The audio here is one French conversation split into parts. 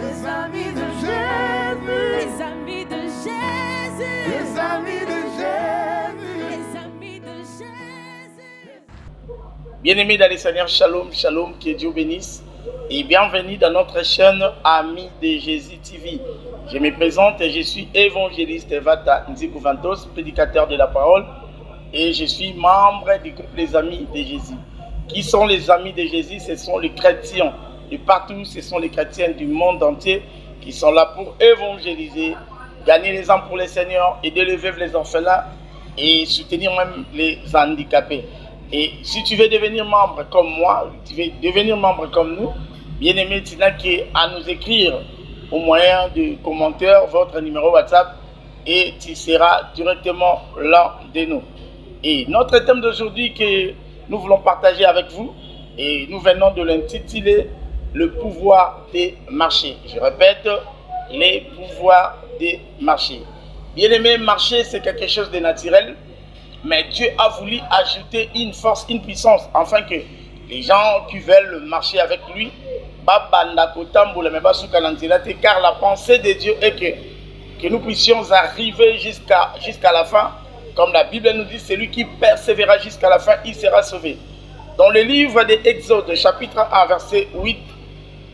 Les amis de Jésus. Les amis de Jésus. Les amis de Jésus. Les amis de Jésus. Bien-aimés dans le Seigneur, shalom, shalom, que Dieu bénisse et bienvenue dans notre chaîne Amis de Jésus TV. Je me présente, je suis évangéliste Vata Nzikouvantos, prédicateur de la parole et je suis membre du groupe Les Amis de Jésus. Qui sont les amis de Jésus? Ce sont les chrétiens de partout, ce sont les chrétiens du monde entier qui sont là pour évangéliser, gagner les âmes pour le Seigneur, aider les veuves, les orphelins et soutenir même les handicapés. Et si tu veux devenir membre comme moi, tu veux devenir membre comme nous, bien aimé, tu n'as qu'à nous écrire au moyen de commentaires votre numéro WhatsApp et tu seras directement l'un de nous. Et notre thème d'aujourd'hui que nous voulons partager avec vous, et nous venons de l'intituler le pouvoir des marchés. Je répète, les pouvoirs des marchés. Bien aimé, marcher c'est quelque chose de naturel. Mais Dieu a voulu ajouter une force, une puissance, afin que les gens qui veulent marcher avec lui, car la pensée de Dieu est que nous puissions arriver jusqu'à la fin. Comme la Bible nous dit, celui qui persévérera jusqu'à la fin, il sera sauvé. Dans le livre de Exode, chapitre 1, verset 8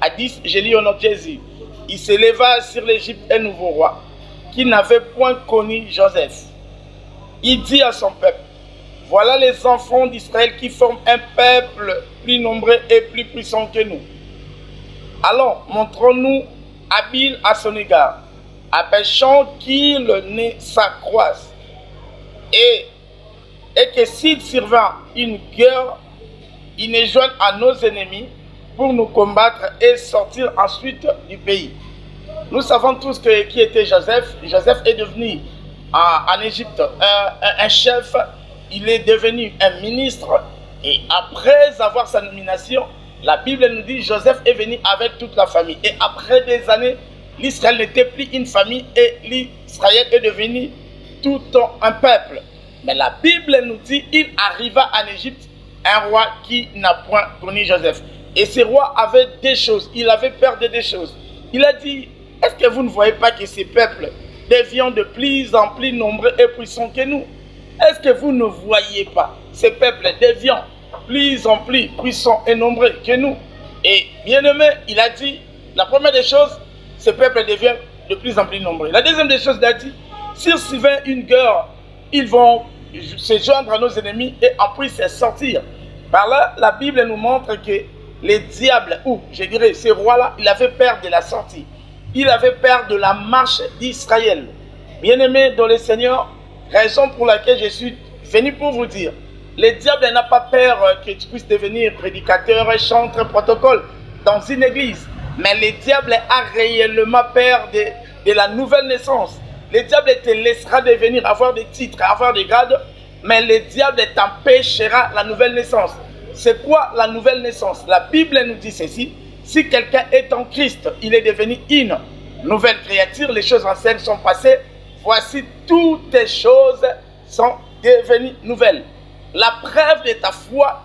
à 10, je lis au nom de Jésus. Il s'éleva sur l'Égypte un nouveau roi, qui n'avait point connu Joseph. Il dit à son peuple, voilà les enfants d'Israël qui forment un peuple plus nombreux et plus puissant que nous. Allons, montrons-nous habiles à son égard, empêchons qu'il ne s'accroisse. Et que s'il survint une guerre, il ne joigne à nos ennemis pour nous combattre et sortir ensuite du pays. Nous savons tous qui était Joseph. Joseph est devenu en Égypte un chef, il est devenu un ministre et après avoir sa nomination, la Bible nous dit Joseph est venu avec toute la famille et après des années, l'Israël n'était plus une famille et l'Israël est devenu tout un peuple. Mais la Bible nous dit il arriva en Égypte un roi qui n'a point connu Joseph. Et ce roi avait des choses, il avait peur de des choses. Il a dit, est-ce que vous ne voyez pas que ces peuples deviennent de plus en plus nombreux et puissants que nous? Est-ce que vous ne voyez pas ces peuples deviennent plus en plus puissants et nombreux que nous? Et bien aimé, il a dit, la première des choses, ces peuples deviennent de plus en plus nombreux. La deuxième des choses, il a dit, s'il survient une guerre, ils vont se joindre à nos ennemis et en puissent sortir. Par là, la Bible nous montre que les diables, ou je dirais ces rois-là, il avait peur de la sortie. Il avait peur de la marche d'Israël. Bien-aimés dans le Seigneur, raison pour laquelle je suis venu pour vous dire, le diable n'a pas peur que tu puisses devenir prédicateur, chanteur, protocole dans une église. Mais le diable a réellement peur de la nouvelle naissance. Le diable te laissera devenir, avoir des titres, avoir des grades, mais le diable t'empêchera la nouvelle naissance. C'est quoi la nouvelle naissance? La Bible nous dit ceci. Si quelqu'un est en Christ, il est devenu une nouvelle créature. Les choses anciennes sont passées. Voici, toutes les choses sont devenues nouvelles. La preuve de ta foi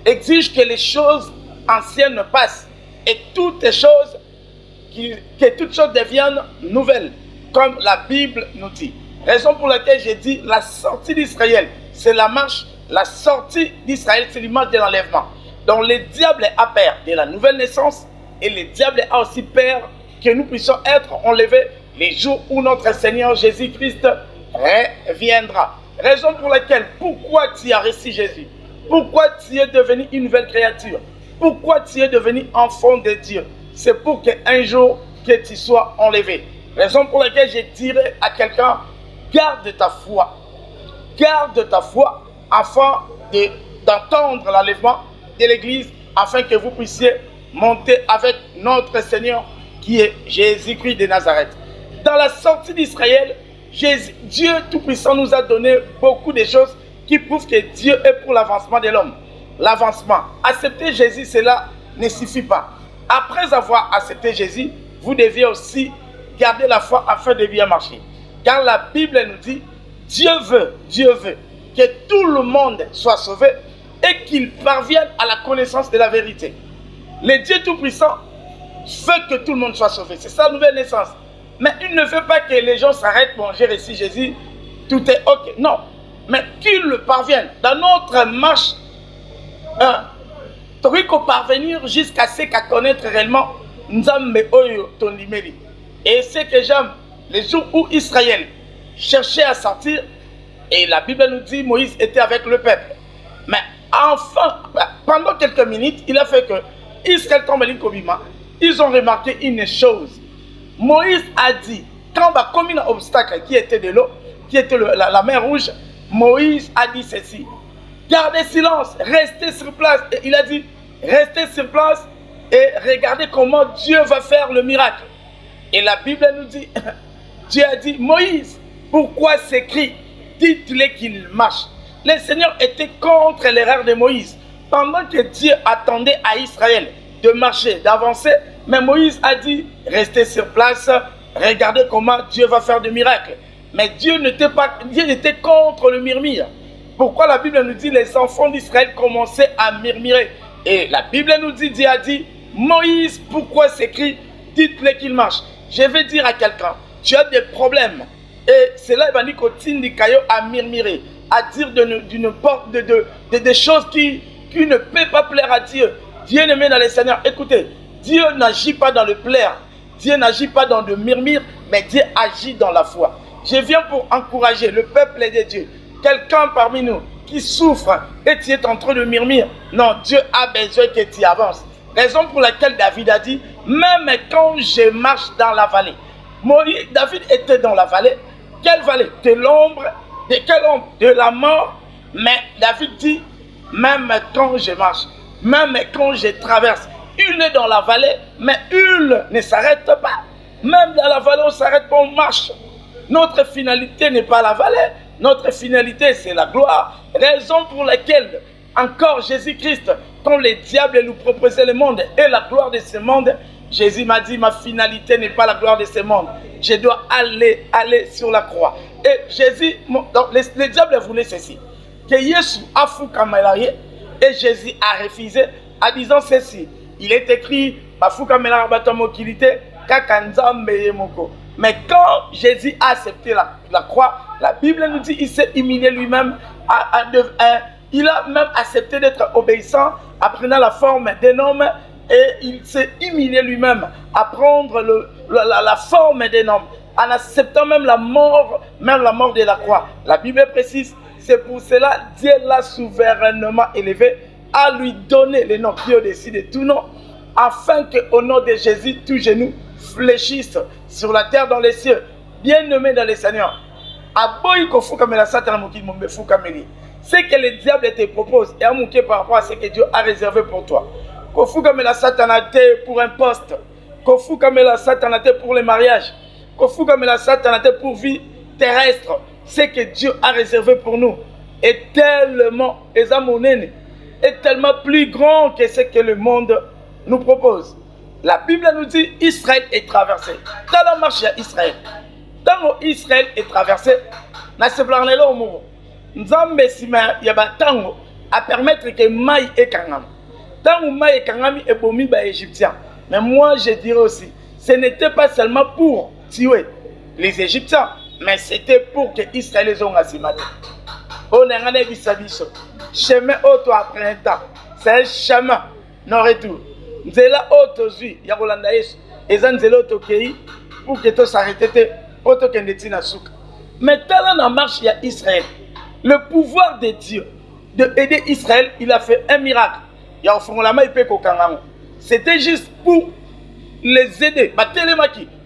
exige que les choses anciennes passent et toutes les choses, que toutes choses deviennent nouvelles, comme la Bible nous dit. Raison pour laquelle j'ai dit la sortie d'Israël, c'est la marche. La sortie d'Israël, c'est l'image de l'enlèvement. Donc le diable a peur de la nouvelle naissance et le diable a aussi peur que nous puissions être enlevés les jours où notre Seigneur Jésus-Christ reviendra. Raison pour laquelle, pourquoi tu as reçu Jésus? Pourquoi tu es devenu une nouvelle créature? Pourquoi tu es devenu enfant de Dieu? C'est pour qu'un jour que tu sois enlevé. Raison pour laquelle je dirais à quelqu'un, garde ta foi. Garde ta foi afin d'entendre l'enlèvement de l'Église, afin que vous puissiez monter avec notre Seigneur qui est Jésus-Christ de Nazareth. Dans la sortie d'Israël, Dieu Tout-Puissant nous a donné beaucoup de choses qui prouvent que Dieu est pour l'avancement de l'homme. L'avancement. Accepter Jésus, cela ne suffit pas. Après avoir accepté Jésus, vous devez aussi garder la foi afin de bien marcher. Car la Bible nous dit, Dieu veut que tout le monde soit sauvé et qu'il parvienne à la connaissance de la vérité. Le Dieu Tout-Puissant, veut que tout le monde soit sauvé. C'est sa nouvelle naissance. Mais il ne veut pas que les gens s'arrêtent pour j'ai reçu Jésus, tout est ok. Non. Mais qu'ils parviennent dans notre marche, tu qu'on parvenir jusqu'à ce qu'à connaître réellement Nzambe Oyo Tondimeli. Et c'est que j'aime les jours où Israël cherchait à sortir, et la Bible nous dit Moïse était avec le peuple. Mais enfin, pendant quelques minutes, il a fait que Israël tombe à ils ont remarqué une chose. Moïse a dit, quand il a commis un obstacle qui était de l'eau, qui était la mer rouge, Moïse a dit ceci. Gardez silence, restez sur place. Et il a dit, restez sur place et regardez comment Dieu va faire le miracle. Et la Bible nous dit, Dieu a dit, Moïse, pourquoi s'écrit, dites-le qu'il marche. Le Seigneur était contre l'erreur de Moïse. Pendant que Dieu attendait à Israël de marcher, d'avancer, mais Moïse a dit, restez sur place, regardez comment Dieu va faire des miracles. Mais Dieu était contre le murmure. Pourquoi la Bible nous dit les enfants d'Israël commençaient à murmurer? Et la Bible nous dit, Dieu a dit, Moïse, pourquoi s'écrit, dites-le qu'il marche. Je vais dire à quelqu'un, tu as des problèmes. Et c'est là qu'il continue à murmurer, à dire des choses qui ne peuvent pas plaire à Dieu. Dieu ne met dans les Seigneurs. Écoutez, Dieu n'agit pas dans le plaire. Dieu n'agit pas dans le murmure, mais Dieu agit dans la foi. Je viens pour encourager le peuple de Dieu. Quelqu'un parmi nous qui souffre et tu es en train de murmurer. Non, Dieu a besoin que tu avances. Raison pour laquelle David a dit, même quand je marche dans la vallée. David était dans la vallée. Quelle vallée? De l'ombre. De quelle ombre? De la mort. Mais David dit, même quand je marche, même quand je traverse, il est dans la vallée, mais il ne s'arrête pas. Même dans la vallée, on s'arrête pas, on marche. Notre finalité n'est pas la vallée. Notre finalité, c'est la gloire. Raison pour laquelle, encore Jésus-Christ, quand les diables nous proposaient le monde et la gloire de ce monde, Jésus m'a dit, ma finalité n'est pas la gloire de ce monde. Je dois aller sur la croix. Et Jésus, donc les diables voulaient ceci. Que Jésus a fou comme et Jésus a refusé en disant ceci. Il est écrit, mais quand Jésus a accepté la croix, la Bible nous dit qu'il s'est humilié lui-même. Il a même accepté d'être obéissant, apprenant la forme d'un homme, et il s'est humilié lui-même à prendre la forme d'un homme, en acceptant même la mort de la croix. La Bible précise, c'est pour cela Dieu l'a souverainement élevé, à lui donner le nom qui est au-dessus de tout nom, afin qu'au nom de Jésus, tout genou fléchisse sur la terre, dans les cieux. Bien-aimé dans les Seigneurs, c'est que le diable te propose et à manquer par rapport à ce que Dieu a réservé pour toi. Kofu comme la satanité pour un poste, Kofu comme la satanité pour le mariage, Kofu comme la satanité pour vie terrestre, ce que Dieu a réservé pour nous est tellement est tellement plus grand que ce que le monde nous propose. La Bible nous dit Israël est traversé. Dans la marche à Israël, tant Israël est traversé, na se planela au mot. Nzambe sima yaba tango à permettre que maï et kangam. Tango maï et kangami et bomi ba égyptiens. Mais moi je dirais aussi, ce n'était pas seulement pour tuer les Égyptiens, mais c'était pour que Israël les ont assimilés. On a un bisabiso. Chemin auto après un temps. C'est un chemin non retour. Nzela auto zui ya kolanda Yesu. Eza nzela auto kei pour que tout s'arrête pour que ndeti na souka. Mais tellement dans marche il y a Israël. Le pouvoir de Dieu de aider Israël, il a fait un miracle. Il y a au fond la main il peut kokangango. C'était juste pour les aider.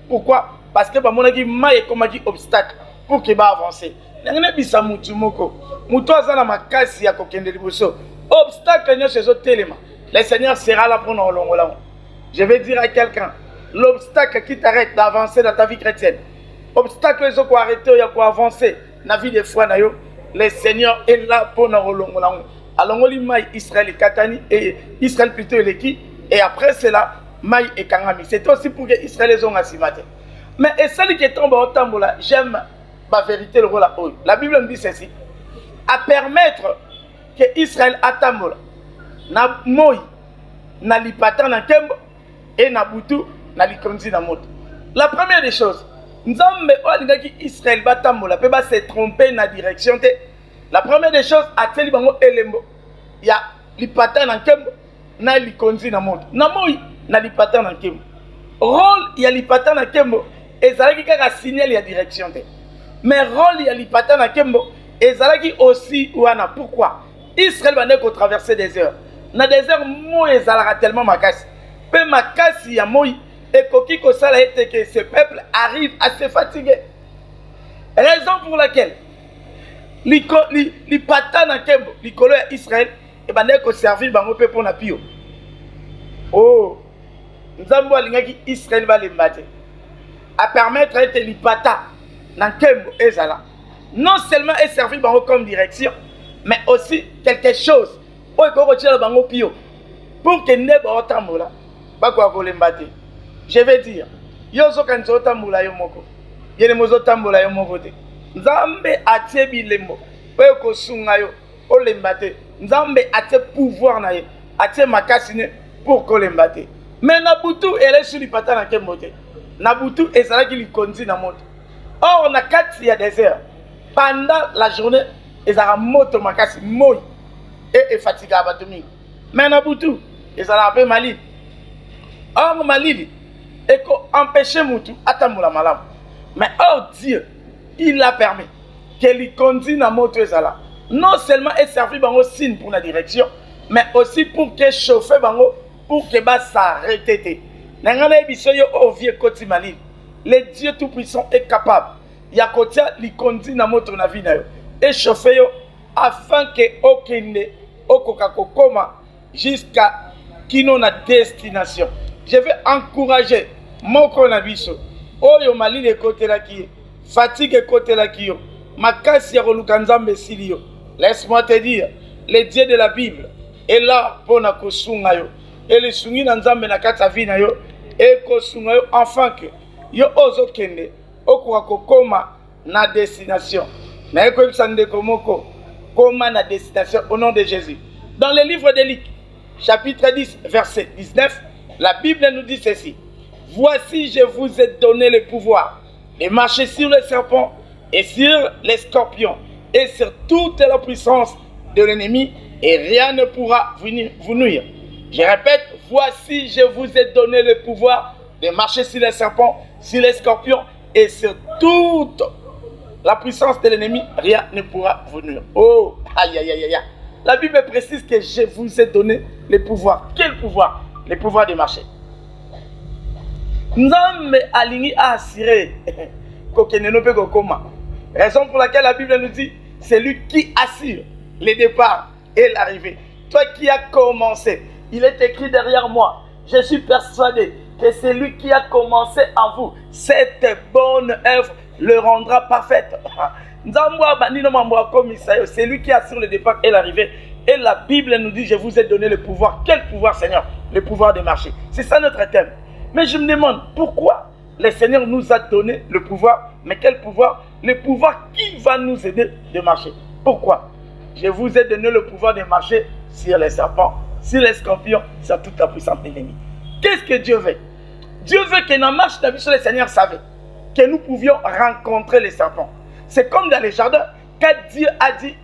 Pourquoi? Parce que mon avis maille comme un obstacle pour qu'il va avancer. N'engane bisa mutu moko. Mutu azana makasi ya kokende liboso. Obstacle n'y a chez eux tellement. Le Seigneur sera là pour nous longola. Je vais dire à quelqu'un, l'obstacle qui t'arrête d'avancer dans ta vie chrétienne. Obstacle les autres arrêter il y a quoi avancer dans la vie de foi nayo. Le Seigneur est là pour nous longola. Alors on lit Maï Israël et Katani et Israël plutôt et qui et après cela Maï et Kangami. C'est aussi pour que Israël les ont assimilés. Mais et celle qui tombe au tambola, j'aime ma vérité le rôle à eux. La Bible me dit ceci, à permettre que Israël attambola na moi na lipata na kembo et Nabutu na likonzi na moto. La première des choses, Nzambe olingaki Israël batambola pe ba se tromper na direction te. La première des choses ateli bango elembo ya lipata na nkembo na likonzi na moto. Na moi na lipata na nkembo. Rôle ya lipata na nkembo ezalaki kaka signal ya direction te. Mais rôle ya lipata na nkembo ezalaki aussi wana. Pourquoi? Israël va ko traverser des heures. Na des heures moi ezalaka tellement makasi. Pe makasi ya moi et koki kosala ete que ce peuple arrive à se fatiguer. Raison pour laquelle li pata na kembo likolo ya Israël et bande ko servir bango pe pona pio. Oh, Nzambo alingaki Israël va lembate à permettre ete li pata na kembo ezala. Non seulement est servi bango comme direction, mais aussi quelque chose o ko ko tira bango pio pour que ne ba otambola ba ko ko lembate. Je vais dire, yo zokanzo tambola yo moko. Yene mozo tambola yo moko te. Nzambe atie bilembo. Pe ko sunga yo o lembate. Nzambe atie pouvoir na ye. Atie makasi ne pour ko lembate. Mais Nabutu elle est sur li pata na kembo te. Nabutu ezalaki li konzi na moto. Or na kati ya désert. Pendant la journée, ezala moto makasi moi et fatiga batumi. Mais Nabutu ezala pe malide. Or malide et qu'empêcher Moutou atambola malam. Mais oh Dieu, il a permis qu'elle conduise dans moto ezala. Non seulement est servi bango signe pour la direction, mais aussi pour que chauffer bango pour que ba s'arrêter. Nangana ebiso yo o vieux koti maline. Le Dieu tout puissant est capable. Ya kotia li conduire dans moto na vie na yo et chauffer yo afin que okende okoka kokoma jusqu'à kino na destination. Je vais encourager mon konabiso. Oyo malile côté la qui fatigue côté la qui makasi ya koluka Nzambe silio. Laisse-moi te dire, le Dieu de la Bible est là pour na kosunga yo. Et le sungi na Nzambe na kata vi na yo et kosunga yo enfin que yo ozo kende okuwa kokoma na destination. Na ko bisande komoko koma na destination au nom de Jésus. Dans le livre de Luc, chapitre 10, verset 19, la Bible nous dit ceci. Voici, je vous ai donné le pouvoir de marcher sur les serpents et sur les scorpions et sur toute la puissance de l'ennemi et rien ne pourra venir vous nuire. Je répète, voici, je vous ai donné le pouvoir de marcher sur les serpents, sur les scorpions et sur toute la puissance de l'ennemi, rien ne pourra vous nuire. Oh, aïe, aïe, aïe, aïe. La Bible précise que je vous ai donné le pouvoir. Quel pouvoir? Le pouvoir de marcher. Nzambe alingi a assuré kokenenope kokoma. Raison pour laquelle la Bible nous dit, c'est lui qui assure le départ et l'arrivée. Toi qui as commencé, il est écrit derrière moi. Je suis persuadé que c'est lui qui a commencé en vous. Cette bonne œuvre le rendra parfaite. C'est lui qui assure le départ et l'arrivée. Et la Bible nous dit, je vous ai donné le pouvoir. Quel pouvoir, Seigneur? Le pouvoir de marcher. C'est ça notre thème. Mais je me demande, pourquoi le Seigneur nous a donné le pouvoir? Mais quel pouvoir? Le pouvoir qui va nous aider de marcher. Pourquoi? Je vous ai donné le pouvoir de marcher sur les serpents, sur les scorpions, sur toute la puissance de l'ennemi. Qu'est-ce que Dieu veut? Dieu veut que dans la marche de le Seigneur savait que nous pouvions rencontrer les serpents. C'est comme dans les jardins, quand Dieu a dit,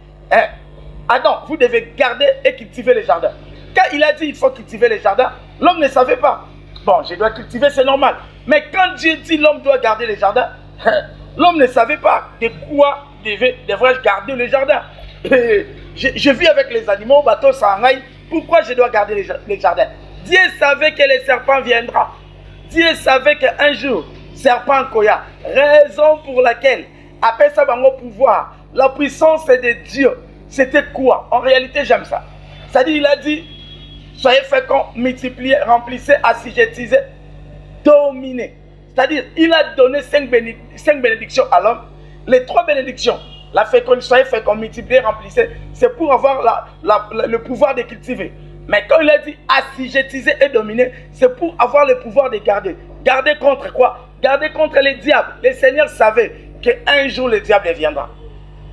Adam, vous devez garder et cultiver les jardins. Quand il a dit il faut cultiver les jardins, l'homme ne savait pas. Bon, je dois cultiver, c'est normal. Mais quand Dieu dit l'homme doit garder les jardins, l'homme ne savait pas de quoi devrais-je garder les jardins. Je vis avec les animaux, bateau, sangaï. Pourquoi je dois garder les jardins? Dieu savait que le serpent viendra. Dieu savait qu'un jour, serpent koya. Raison pour laquelle, après ça, bango pouvoir, la puissance de Dieu, c'était quoi? En réalité, j'aime ça. C'est-à-dire, il a dit, soyez féconds, multipliez, remplissez, assujettissez, dominez. C'est-à-dire, il a donné 5 bénédictions à l'homme. Les 3 bénédictions, la fécondité, soyez féconds, multipliez, remplissez, c'est pour avoir le pouvoir de cultiver. Mais quand il a dit assujettisez et dominer, c'est pour avoir le pouvoir de garder. Garder contre quoi? Garder contre les diables. Le Seigneur savait qu'un jour le diable viendra.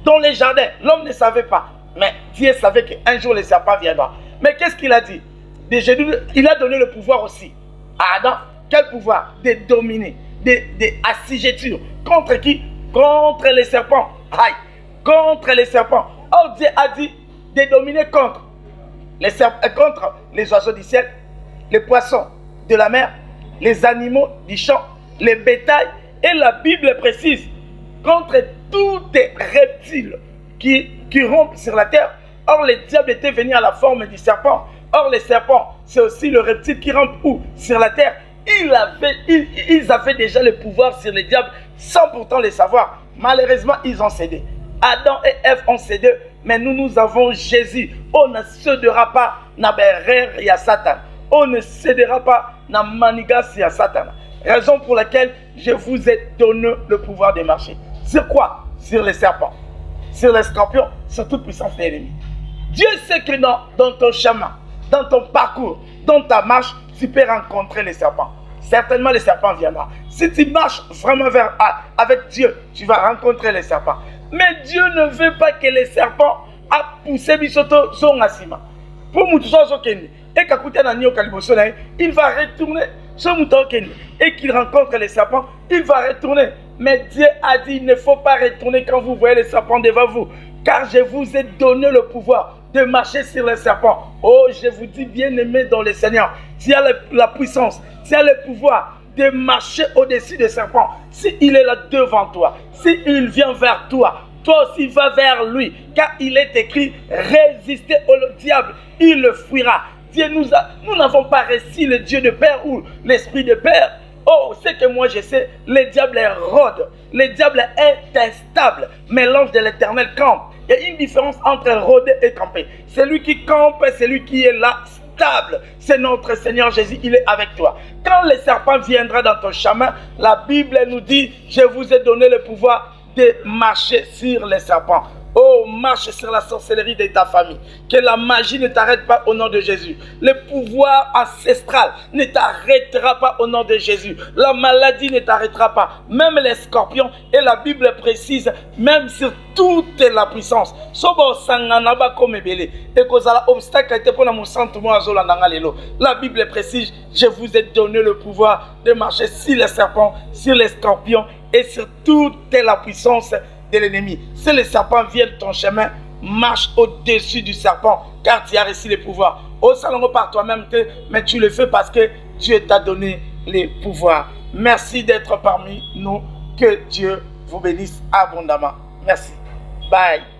Dans les jardins, l'homme ne savait pas. Mais Dieu savait qu'un jour le serpent viendra. Mais qu'est-ce qu'il a dit? Il a donné le pouvoir aussi Adam, quel pouvoir? De dominer, d'assujettir. Contre qui? Contre les serpents. Aïe, contre les serpents. Oh, Dieu a dit de dominer contre contre les oiseaux du ciel, les poissons de la mer, les animaux du champ, les bétails, et la Bible précise contre tous les reptiles qui rompent sur la terre. Or, le diable était venu à la forme du serpent. Or, les serpents, c'est aussi le reptile qui rampe où? Sur la terre. Ils avaient déjà le pouvoir sur les diables sans pourtant le savoir. Malheureusement, ils ont cédé. Adam et Ève ont cédé, mais nous avons Jésus. On ne cédera pas na berrer ya Satan. On ne cédera pas na manigas ya Satan. Raison pour laquelle je vous ai donné le pouvoir de marcher. Sur quoi? Sur les serpents, sur les scorpions, sur toute puissance de l'ennemi. Dieu sait que dans ton chemin, dans ton parcours, dans ta marche, tu peux rencontrer les serpents. Certainement, les serpents viendront. Si tu marches vraiment avec Dieu, tu vas rencontrer les serpents. Mais Dieu ne veut pas que les serpents a poussé bisoto son asima. Pour Moutouzou Keni, et Kakoutanani au Kalibosonai, il va retourner sur Moutouzou Keni. Et qu'il rencontre les serpents, il va retourner. Mais Dieu a dit, il ne faut pas retourner quand vous voyez les serpents devant vous. Car je vous ai donné le pouvoir de marcher sur les serpents. Oh, je vous dis, bien-aimé dans le Seigneur, tu as la puissance, tu as le pouvoir de marcher au-dessus des serpents. S'il est là devant toi, s'il vient vers toi, toi aussi va vers lui. Car il est écrit, résistez au diable, il le fuira. Dieu nous n'avons pas reçu le Dieu de Père ou l'Esprit de Père. Oh, c'est que moi je sais, le diable est rôde, le diable est instable, mais l'ange de l'Éternel campe. Il y a une différence entre rôder et camper. Celui qui campe, c'est lui qui est là, stable. C'est notre Seigneur Jésus, il est avec toi. Quand le serpent viendra dans ton chemin, la Bible nous dit, je vous ai donné le pouvoir de marcher sur les serpents. Oh, marche sur la sorcellerie de ta famille. Que la magie ne t'arrête pas au nom de Jésus. Le pouvoir ancestral ne t'arrêtera pas au nom de Jésus. La maladie ne t'arrêtera pas. Même les scorpions, et la Bible précise, même sur toute la puissance. La Bible précise, je vous ai donné le pouvoir de marcher sur les serpents, sur les scorpions et sur toute la puissance de l'ennemi. Si le serpent vient de ton chemin, marche au-dessus du serpent, car tu as reçu le pouvoir. Au salon par toi-même, mais tu le fais parce que Dieu t'a donné les pouvoirs. Merci d'être parmi nous. Que Dieu vous bénisse abondamment. Merci. Bye.